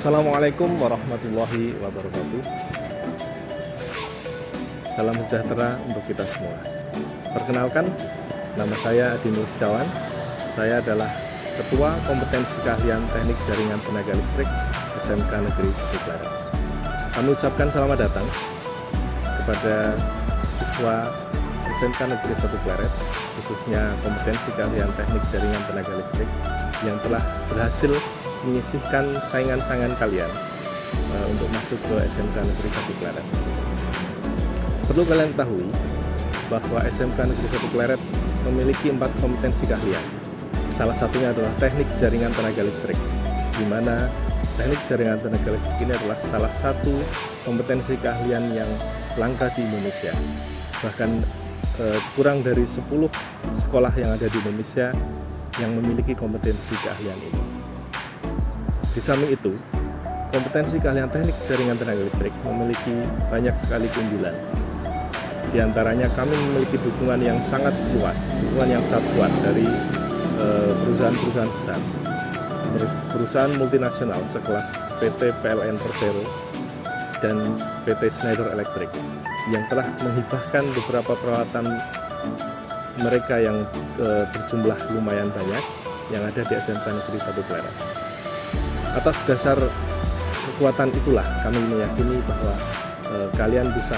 Assalamualaikum warahmatullahi wabarakatuh. Salam sejahtera untuk kita semua. Perkenalkan, nama saya Adi Nur Setiawan. Saya adalah Ketua Kompetensi Keahlian Teknik Jaringan Tenaga Listrik SMK Negeri 1 Pleret. Kami ucapkan selamat datang kepada siswa SMK Negeri 1 Pleret, khususnya Kompetensi Keahlian Teknik Jaringan Tenaga Listrik yang telah berhasil menyisihkan saingan-saingan kalian untuk masuk ke SMK Negeri 1 Pleret. Perlu kalian ketahui bahwa SMK Negeri 1 Pleret memiliki 4 kompetensi keahlian. Salah satunya adalah teknik jaringan tenaga listrik, di mana teknik jaringan tenaga listrik ini adalah salah satu kompetensi keahlian yang langka di Indonesia. Bahkan kurang dari 10 sekolah yang ada di Indonesia yang memiliki kompetensi keahlian ini. Di samping itu, kompetensi keahlian teknik jaringan tenaga listrik memiliki banyak sekali keunggulan. Di antaranya kami memiliki dukungan yang sangat luas, dukungan yang sangat kuat dari perusahaan-perusahaan besar, perusahaan multinasional sekelas PT PLN Persero dan PT Schneider Electric yang telah menghibahkan beberapa peralatan mereka yang berjumlah lumayan banyak yang ada di SMK Negeri 1 Pleret. Atas dasar kekuatan itulah kami meyakini bahwa kalian bisa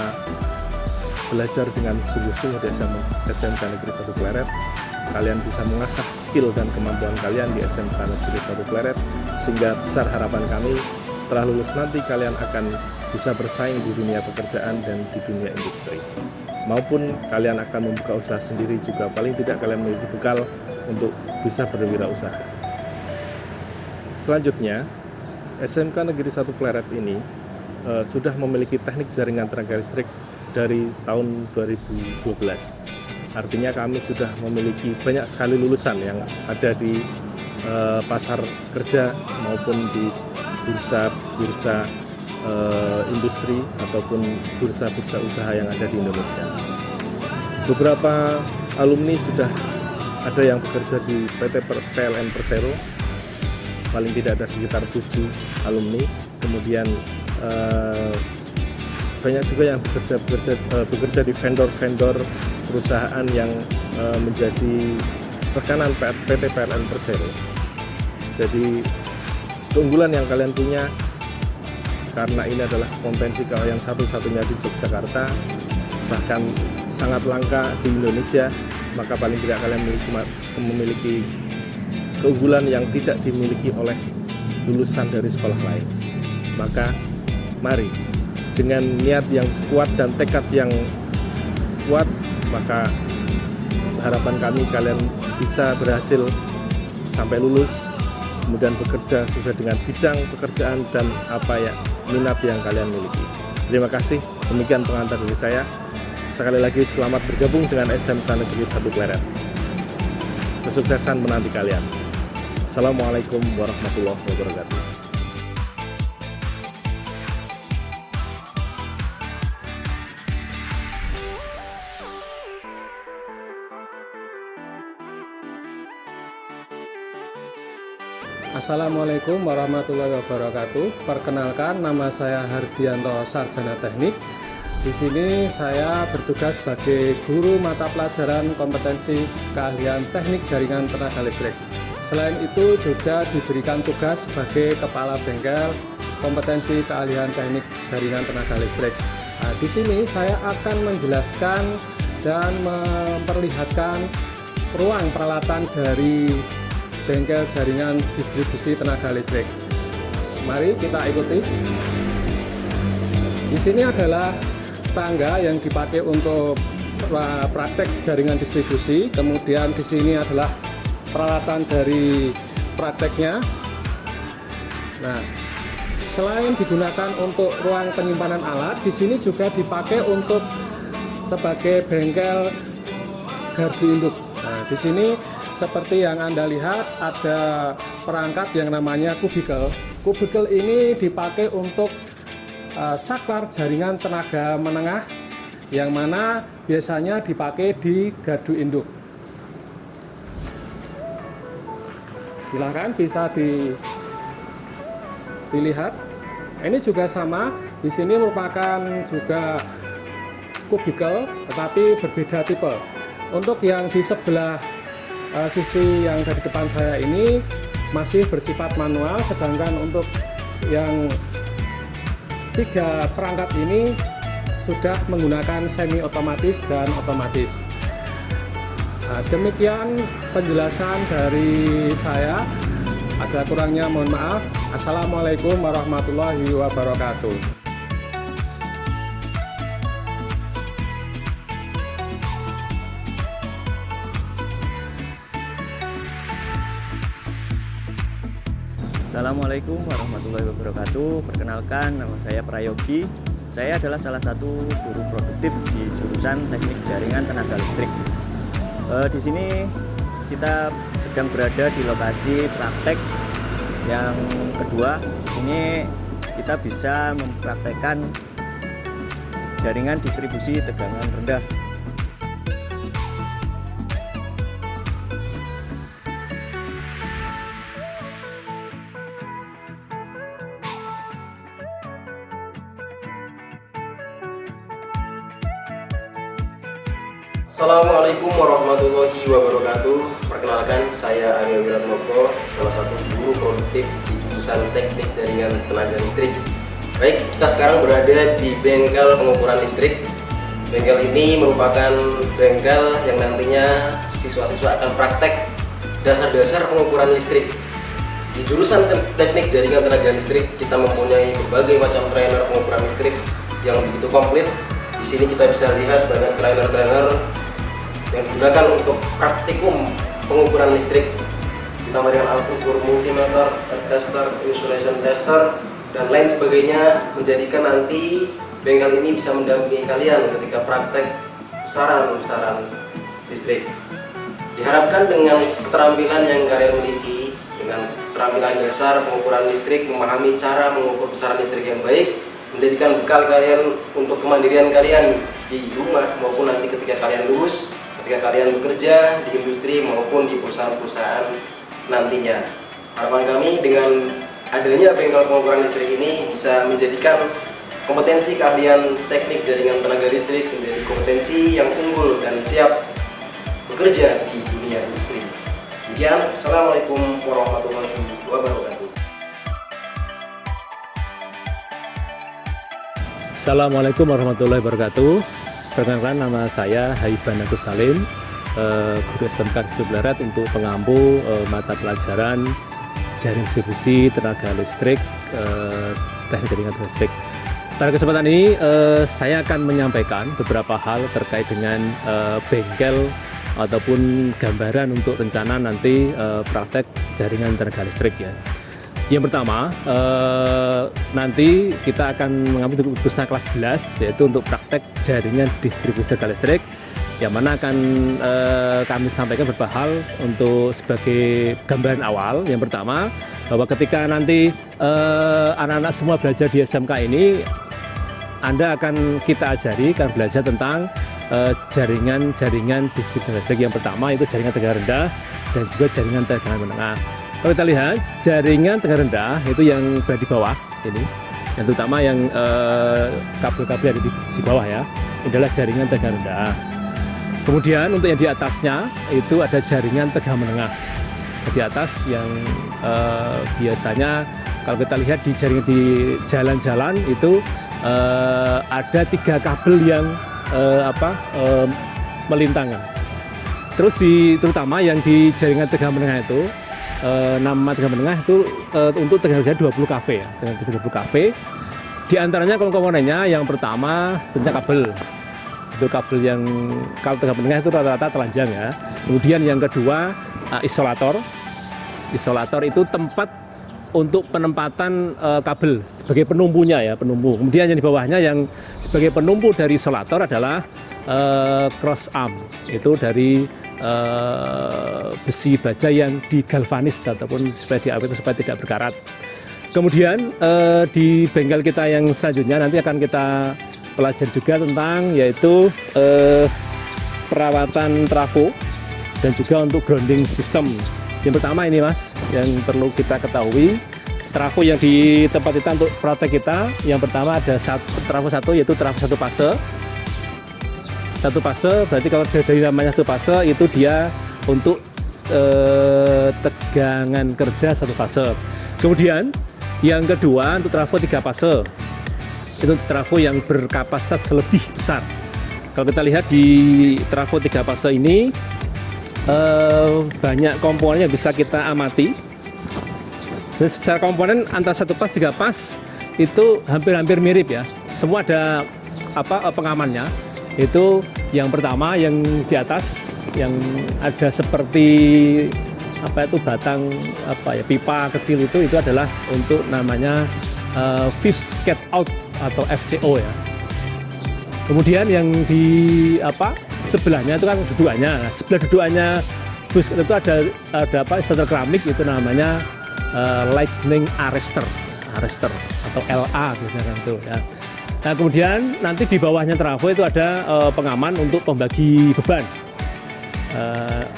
belajar dengan sungguh-sungguh di SMK Negeri 1 Pleret. Kalian bisa mengasah skill dan kemampuan kalian di SMK Negeri 1 Pleret, sehingga besar harapan kami setelah lulus nanti kalian akan bisa bersaing di dunia pekerjaan dan di dunia industri, maupun kalian akan membuka usaha sendiri juga. Paling tidak kalian memiliki bekal untuk bisa berwirausaha. Selanjutnya, SMK Negeri 1 Pleret ini sudah memiliki teknik jaringan tenaga listrik dari tahun 2012. Artinya kami sudah memiliki banyak sekali lulusan yang ada di pasar kerja maupun di bursa-bursa industri ataupun bursa-bursa usaha yang ada di Indonesia. Beberapa alumni sudah ada yang bekerja di PT PLN Persero, paling tidak ada sekitar 7 alumni. Kemudian banyak juga yang bekerja di vendor-vendor perusahaan yang menjadi rekanan PT PLN Persero. Jadi keunggulan yang kalian punya, karena ini adalah kompetensi keahlian satu-satunya di Yogyakarta, bahkan sangat langka di Indonesia, maka paling tidak kalian memiliki keunggulan yang tidak dimiliki oleh lulusan dari sekolah lain. Maka mari dengan niat yang kuat dan tekad yang kuat, maka harapan kami kalian bisa berhasil sampai lulus, kemudian bekerja sesuai dengan bidang pekerjaan dan apa ya minat yang kalian miliki. Terima kasih, demikian pengantar dari saya. Sekali lagi selamat bergabung dengan SMK Negeri 1 Pleret. Kesuksesan menanti kalian. Assalamualaikum warahmatullahi wabarakatuh. Assalamualaikum warahmatullahi wabarakatuh. Perkenalkan, nama saya Hardianto Sarjana Teknik. Di sini saya bertugas sebagai guru mata pelajaran kompetensi keahlian teknik jaringan tenaga listrik. Selain itu juga diberikan tugas sebagai kepala bengkel kompetensi keahlian teknik jaringan tenaga listrik. Nah, di sini saya akan menjelaskan dan memperlihatkan ruang peralatan dari bengkel jaringan distribusi tenaga listrik. Mari kita ikuti. Di sini adalah tangga yang dipakai untuk praktek jaringan distribusi. Kemudian di sini adalah peralatan dari prakteknya. Nah, selain digunakan untuk ruang penyimpanan alat, di sini juga dipakai untuk sebagai bengkel gardu induk. Nah, di sini seperti yang Anda lihat ada perangkat yang namanya kubikel. Kubikel ini dipakai untuk saklar jaringan tenaga menengah yang mana biasanya dipakai di gardu induk. Silahkan bisa dilihat. Ini juga sama, di sini merupakan juga kubikel tetapi berbeda tipe. Untuk yang di sebelah sisi yang dari depan saya ini masih bersifat manual, sedangkan untuk yang 3 perangkat ini sudah menggunakan semi otomatis dan otomatis. Nah, demikian penjelasan dari saya. Ada kurangnya mohon maaf. Assalamualaikum warahmatullahi wabarakatuh. Assalamualaikum warahmatullahi wabarakatuh. Perkenalkan, nama saya Prayogi. Saya adalah salah satu guru produktif di jurusan Teknik Jaringan Tenaga Listrik. Di sini kita sedang berada di lokasi praktek yang kedua. Ini kita bisa mempraktekkan jaringan distribusi tegangan rendah. Assalamualaikum warahmatullahi wabarakatuh. Perkenalkan, saya Arya Wiratmoko, salah satu guru produktif di jurusan Teknik Jaringan Tenaga Listrik. Baik, kita sekarang berada di bengkel pengukuran listrik. Bengkel ini merupakan bengkel yang nantinya siswa-siswa akan praktek dasar-dasar pengukuran listrik. Di jurusan Teknik Jaringan Tenaga Listrik, kita mempunyai berbagai macam trainer pengukuran listrik yang begitu komplit. Di sini kita bisa lihat banyak trainer-trainer yang digunakan untuk praktikum pengukuran listrik, ditambah dengan alat ukur multimeter, tester, insulation tester, dan lain sebagainya, menjadikan nanti bengkel ini bisa mendampingi kalian ketika praktek besaran listrik. Diharapkan dengan keterampilan yang kalian miliki, dengan keterampilan dasar pengukuran listrik, memahami cara mengukur besaran listrik yang baik, menjadikan bekal kalian untuk kemandirian kalian di rumah maupun nanti ketika kalian lulus, ketika kalian bekerja di industri maupun di perusahaan-perusahaan nantinya. Harapan kami dengan adanya bengkel pengukuran listrik ini bisa menjadikan kompetensi keahlian teknik jaringan tenaga listrik menjadi kompetensi yang unggul dan siap bekerja di dunia industri. Demikian, Assalamualaikum warahmatullahi wabarakatuh. Assalamualaikum warahmatullahi wabarakatuh. Perkenalkan, nama saya Haiban Agus Salim, guru SMK Sido Pleret untuk pengampu mata pelajaran jaring distribusi tenaga listrik, teknik jaringan tenaga listrik. Pada kesempatan ini saya akan menyampaikan beberapa hal terkait dengan bengkel ataupun gambaran untuk rencana nanti praktek jaringan tenaga listrik ya. Yang pertama, nanti kita akan mengambil jurusan kelas 11, yaitu untuk praktek jaringan distribusi tenaga listrik, yang mana akan kami sampaikan beberapa hal untuk sebagai gambaran awal. Yang pertama, bahwa ketika nanti anak-anak semua belajar di SMK ini, Anda akan kita ajari, akan belajar tentang jaringan distribusi tenaga listrik. Yang pertama itu jaringan tegangan rendah dan juga jaringan tegangan menengah. Kalau kita lihat jaringan tegangan rendah itu yang berada di bawah ini, yang terutama yang kabel-kabel yang ada di bawah ya, ini adalah jaringan tegangan rendah. Kemudian untuk yang di atasnya itu ada jaringan tegangan menengah. Di atas yang biasanya kalau kita lihat di jaringan di jalan-jalan itu ada 3 kabel yang melintangkan. Terus terutama yang di jaringan tegangan menengah itu, nama tegangan menengah itu untuk tegangan 20 kV ya, dengan 20 kV. Di antaranya komponennya yang pertama tentunya kabel. Itu kabel yang kalau tegangan menengah itu rata-rata telanjang ya. Kemudian yang kedua isolator. Isolator itu tempat untuk penempatan kabel sebagai penumpunya ya, penumpu. Kemudian yang di bawahnya yang sebagai penumpu dari isolator adalah cross arm. Itu dari besi baja yang digalvanis ataupun supaya diawet supaya tidak berkarat. Kemudian di bengkel kita yang selanjutnya nanti akan kita pelajari juga tentang yaitu perawatan trafo dan juga untuk grounding system. Yang pertama ini Mas, yang perlu kita ketahui trafo yang di tempat kita untuk praktek kita. Yang pertama ada trafo 1, yaitu trafo 1 fase. 1 fase berarti kalau dari namanya 1 fase itu dia untuk tegangan kerja 1 fase. Kemudian yang kedua untuk trafo 3 fase, itu trafo yang berkapasitas lebih besar. Kalau kita lihat di trafo 3 fase ini banyak komponen yang bisa kita amati. Jadi secara komponen antara 1 pas 3 pas itu hampir mirip ya. Semua ada pengamannya. Itu yang pertama yang di atas yang ada seperti batang pipa kecil itu adalah untuk namanya fifth cat out atau FCO ya. Kemudian yang di sebelahnya itu kan dudukannya. Nah, sebelah dudukannya fifth cat itu ada sensor keramik, itu namanya lightning arrestor atau LA biasanya itu ya. Nah, kemudian nanti di bawahnya trafo itu ada pengaman untuk pembagi beban.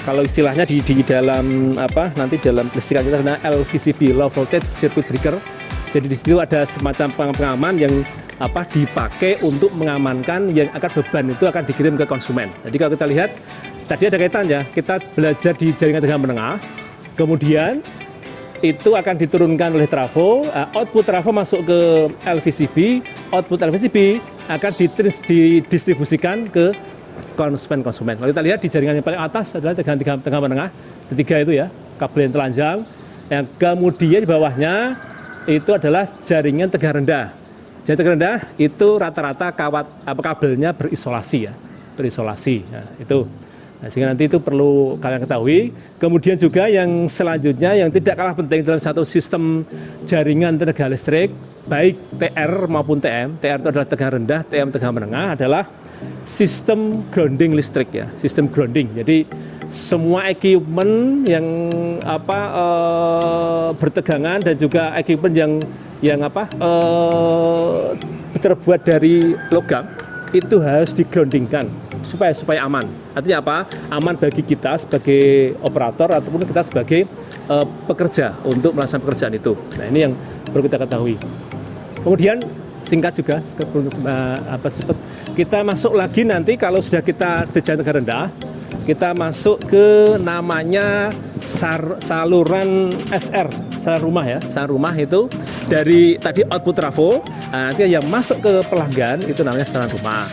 Kalau istilahnya di dalam nanti dalam listrikan kita ada LVCB, low voltage circuit breaker. Jadi di situ ada semacam pengaman yang dipakai untuk mengamankan yang akan beban itu akan dikirim ke konsumen. Jadi kalau kita lihat tadi ada kaitannya, kita belajar di jaringan tegangan menengah, kemudian itu akan diturunkan oleh trafo, output trafo masuk ke LVCB, output LVCB akan didistribusikan ke konsumen. Kalau kita lihat di jaringan yang paling atas adalah tegangan menengah, ketiga itu ya, kabel yang telanjang. Yang kemudian di bawahnya itu adalah jaringan tegangan rendah. Jaringan tegangan rendah itu rata-rata kabelnya berisolasi ya, berisolasi. Nah, itu. Nah, sehingga nanti itu perlu kalian ketahui. Kemudian juga yang selanjutnya yang tidak kalah penting dalam satu sistem jaringan tenaga listrik, baik TR maupun TM. TR itu adalah tegangan rendah, TM tegangan menengah adalah sistem grounding listrik ya, sistem grounding. Jadi semua equipment yang bertegangan dan juga equipment yang terbuat dari logam itu harus digroundingkan supaya aman. Artinya apa? Aman bagi kita sebagai operator ataupun kita sebagai pekerja untuk melaksanakan pekerjaan itu. Nah, ini yang perlu kita ketahui. Kemudian singkat juga kita masuk lagi nanti kalau sudah kita di jaringan tegangan rendah, kita masuk ke namanya saluran SR, saluran rumah ya. Saluran rumah itu dari tadi output trafo, nanti yang masuk ke pelanggan itu namanya saluran rumah.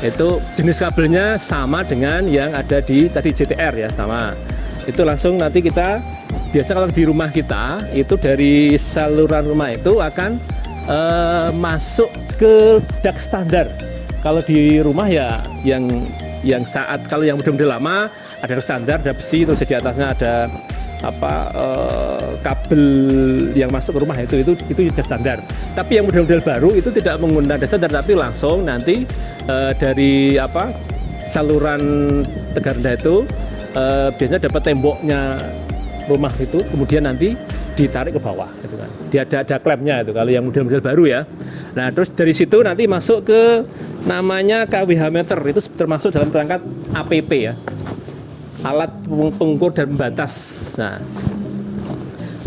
Itu jenis kabelnya sama dengan yang ada di tadi JTR ya, sama. Itu langsung nanti kita biasa kalau di rumah kita itu dari saluran rumah itu akan masuk ke dak standar. Kalau di rumah ya yang kalau yang model lama ada standar, ada besi, terus di atasnya ada kabel yang masuk ke rumah itu dak standar. Tapi yang model-model baru itu tidak menggunakan dak standar, tapi langsung nanti dari saluran tegangan rendah itu biasanya dapat temboknya rumah itu, kemudian nanti ditarik ke bawah gitu kan. Dia ada klemnya itu kalau yang model-model baru ya. Nah, terus dari situ nanti masuk ke namanya KWH meter, itu termasuk dalam perangkat APP ya, alat pengukur dan pembatas. Nah,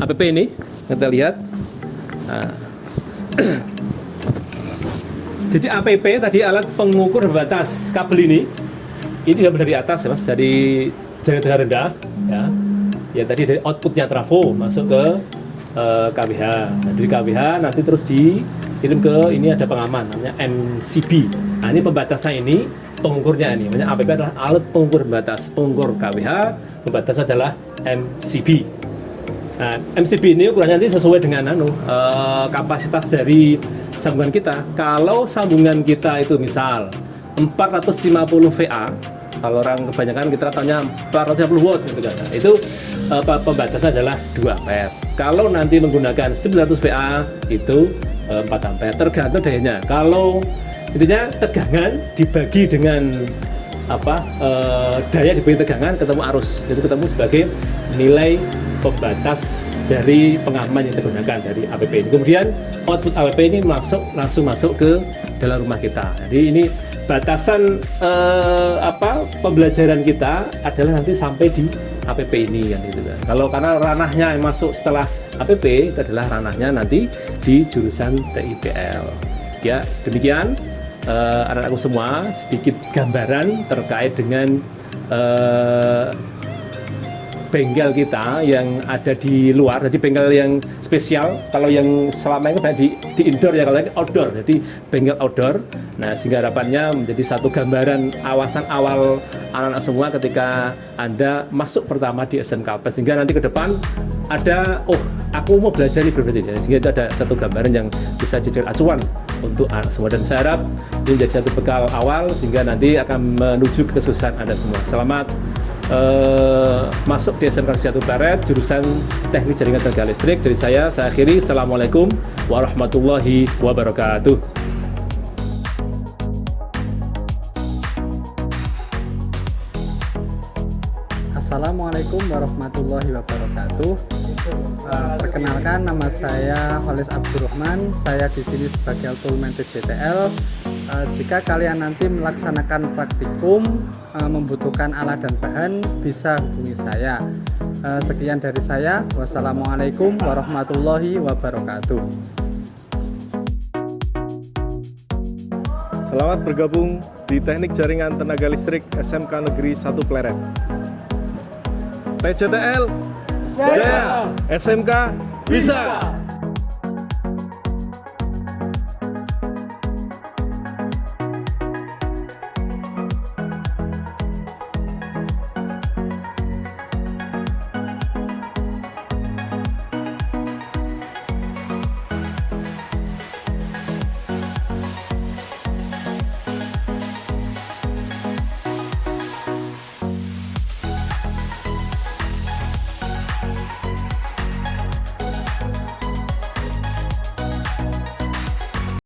APP ini kita lihat. Nah, jadi APP tadi alat pengukur dan pembatas kabel ini dari atas ya mas, dari jaringan tegangan rendah ya. Ya tadi dari outputnya trafo masuk ke KWH. Nah, dari KWH nanti terus dikirim ke ini ada pengaman namanya MCB. Nah, ini pembatasnya ini, pengukurnya ini. Namanya APP adalah alat pengukur pembatas. Pengukur KWH, pembatas adalah MCB. Nah, MCB ini ukurannya nanti sesuai dengan kapasitas dari sambungan kita. Kalau sambungan kita itu misal 450 VA, kalau orang kebanyakan kita tanya 450 watt gitu kan. Nah, itu pembatasnya adalah 2 ampere. Kalau nanti menggunakan 900 VA itu 4 ampere, tergantung dayanya. Kalau intinya tegangan dibagi dengan daya dibagi tegangan ketemu arus, itu ketemu sebagai nilai pembatas dari pengaman yang digunakan dari APP ini. Kemudian output APP ini langsung masuk ke dalam rumah kita. Jadi ini batasan pembelajaran kita adalah nanti sampai di APP ini kan gitu kan. Kalau karena ranahnya yang masuk setelah APP itu adalah ranahnya nanti di jurusan TIPL. Ya, demikian anak-anakku semua sedikit gambaran terkait dengan bengkel kita yang ada di luar. Jadi bengkel yang spesial, kalau yang selama ini di indoor ya, kalau ini outdoor, jadi bengkel outdoor. Nah, sehingga harapannya menjadi satu gambaran awasan awal anak-anak semua ketika Anda masuk pertama di SMK Alpes, sehingga nanti ke depan ada, oh aku mau belajar ini berarti ya, sehingga itu ada satu gambaran yang bisa jadi acuan untuk anak semua, dan saya harap ini menjadi satu bekal awal sehingga nanti akan menuju kesuksesan Anda semua. Selamat masuk di SMK Negeri 1 Pleret jurusan Teknik Jaringan Tenaga Listrik. Dari saya akhiri. Assalamualaikum warahmatullahi wabarakatuh. Assalamualaikum warahmatullahi wabarakatuh. Perkenalkan, nama saya Holis Abdurrahman. Saya di sini sebagai Toolman TJTL. Jika kalian nanti melaksanakan praktikum, membutuhkan alat dan bahan, bisa hubungi saya. Sekian dari saya. Wassalamualaikum warahmatullahi wabarakatuh. Selamat bergabung di Teknik Jaringan Tenaga Listrik SMK Negeri 1 Pleret. TJTL Jaya, SMK bisa.